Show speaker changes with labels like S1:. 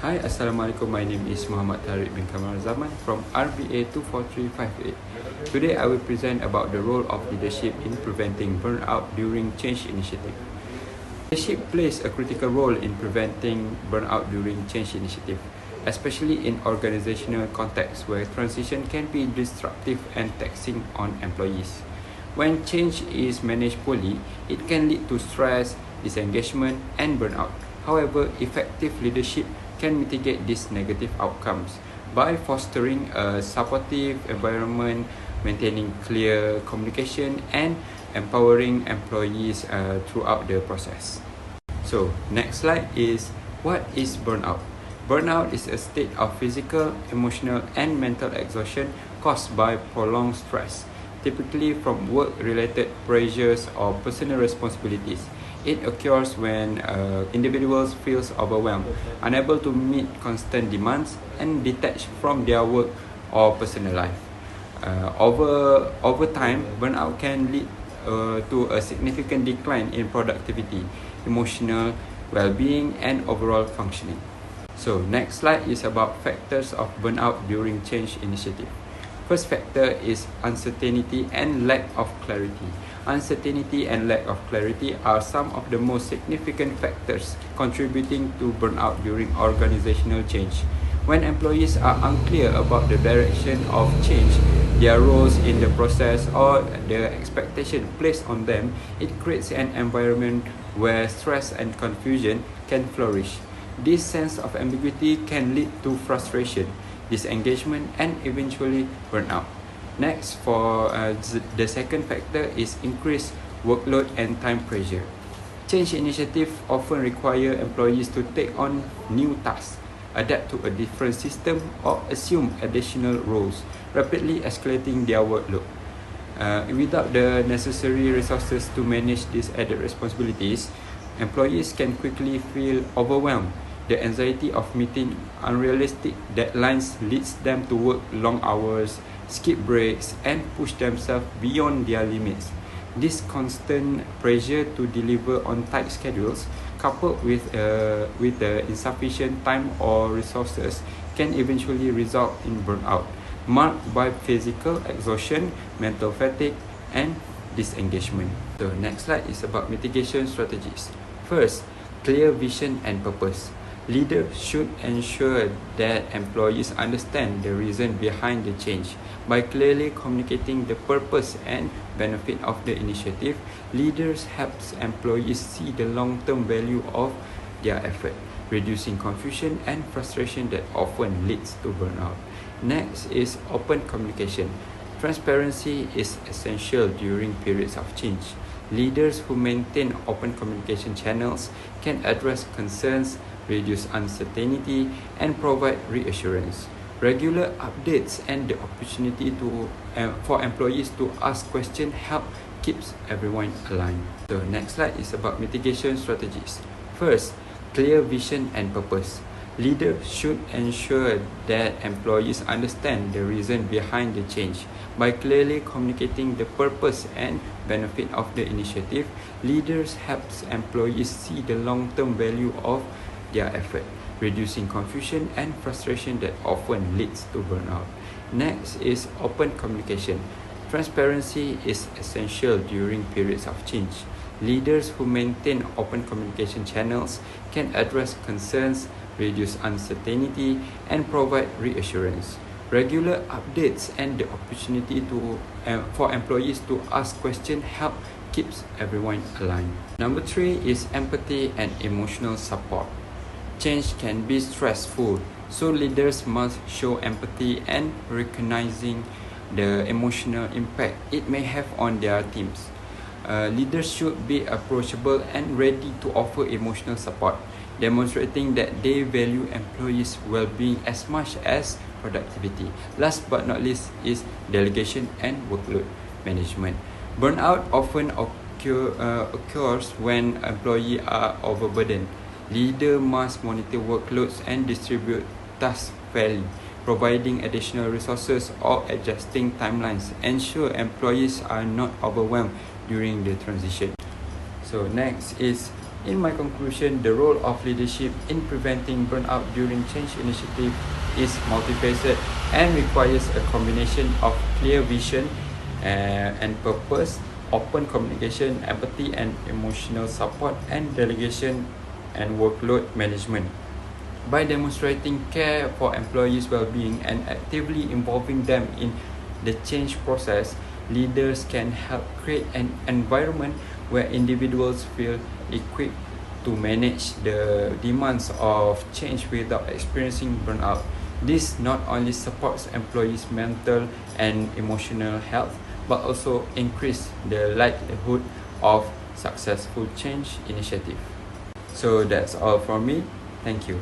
S1: Hi, Assalamualaikum. My name is Muhammad Tariq bin Kamaruzzaman from RBA 24358. Today I will present about the role of leadership in preventing burnout during change initiative. Leadership plays a critical role in preventing burnout during change initiative, especially in organizational contexts where transition can be disruptive and taxing on employees. When change is managed poorly, it can lead to stress, disengagement, and burnout. However, effective leadership can mitigate these negative outcomes by fostering a supportive environment, maintaining clear communication, and empowering employees throughout the process. So, next slide is what is burnout? Burnout is a state of physical, emotional, and mental exhaustion caused by prolonged stress, typically from work-related pressures or personal responsibilities. It occurs when individuals feel overwhelmed, unable to meet constant demands, and detached from their work or personal life. Over time, burnout can lead to a significant decline in productivity, emotional well-being, and overall functioning. So, next slide is about factors of burnout during change initiative. First factor is uncertainty and lack of clarity. Uncertainty and lack of clarity are some of the most significant factors contributing to burnout during organizational change. When employees are unclear about the direction of change, their roles in the process, or the expectation placed on them, it creates an environment where stress and confusion can flourish. This sense of ambiguity can lead to frustration, disengagement, and eventually burnout. Next, for the second factor is increased workload and time pressure. Change initiatives often require employees to take on new tasks, adapt to a different system, or assume additional roles, rapidly escalating their workload. Without the necessary resources to manage these added responsibilities, employees can quickly feel overwhelmed. The anxiety of meeting unrealistic deadlines leads them to work long hours, skip breaks, and push themselves beyond their limits. This constant pressure to deliver on tight schedules, coupled with the insufficient time or resources, can eventually result in burnout, marked by physical exhaustion, mental fatigue, and disengagement. The next slide is about mitigation strategies. First, clear vision and purpose. Leaders should ensure that employees understand the reason behind the change. By clearly communicating the purpose and benefit of the initiative, leaders help employees see the long-term value of their effort, reducing confusion and frustration that often leads to burnout. Next is open communication. Transparency is essential during periods of change. Leaders who maintain open communication channels can address concerns, reduce uncertainty, and provide reassurance. Regular updates and the opportunity for employees to ask questions help keeps everyone aligned. The next slide is about mitigation strategies. First, clear vision and purpose. Leaders should ensure that employees understand the reason behind the change. By clearly communicating the purpose and benefit of the initiative, leaders help employees see the long-term value of their effort, reducing confusion and frustration that often leads to burnout. Next is open communication. Transparency is essential during periods of change. Leaders who maintain open communication channels can address concerns, reduce uncertainty, and provide reassurance. Regular updates and the opportunity for employees to ask questions help keeps everyone aligned. Number 3 is empathy and emotional support. Change can be stressful, so leaders must show empathy and recognizing the emotional impact it may have on their teams. Leaders should be approachable and ready to offer emotional support, demonstrating that they value employees' well-being as much as productivity. Last but not least is delegation and workload management. Burnout often occurs when employees are overburdened. Leaders must monitor workloads and distribute tasks fairly, providing additional resources or adjusting timelines. Ensure employees are not overwhelmed during the transition. So next is In my conclusion, the role of leadership in preventing burnout during change initiative is multifaceted and requires a combination of clear vision and purpose, open communication, empathy and emotional support, and delegation and workload management. By demonstrating care for employees' well-being and actively involving them in the change process, leaders can help create an environment where individuals feel equipped to manage the demands of change without experiencing burnout. This not only supports employees' mental and emotional health, but also increase the likelihood of successful change initiative. So that's all from me. Thank you.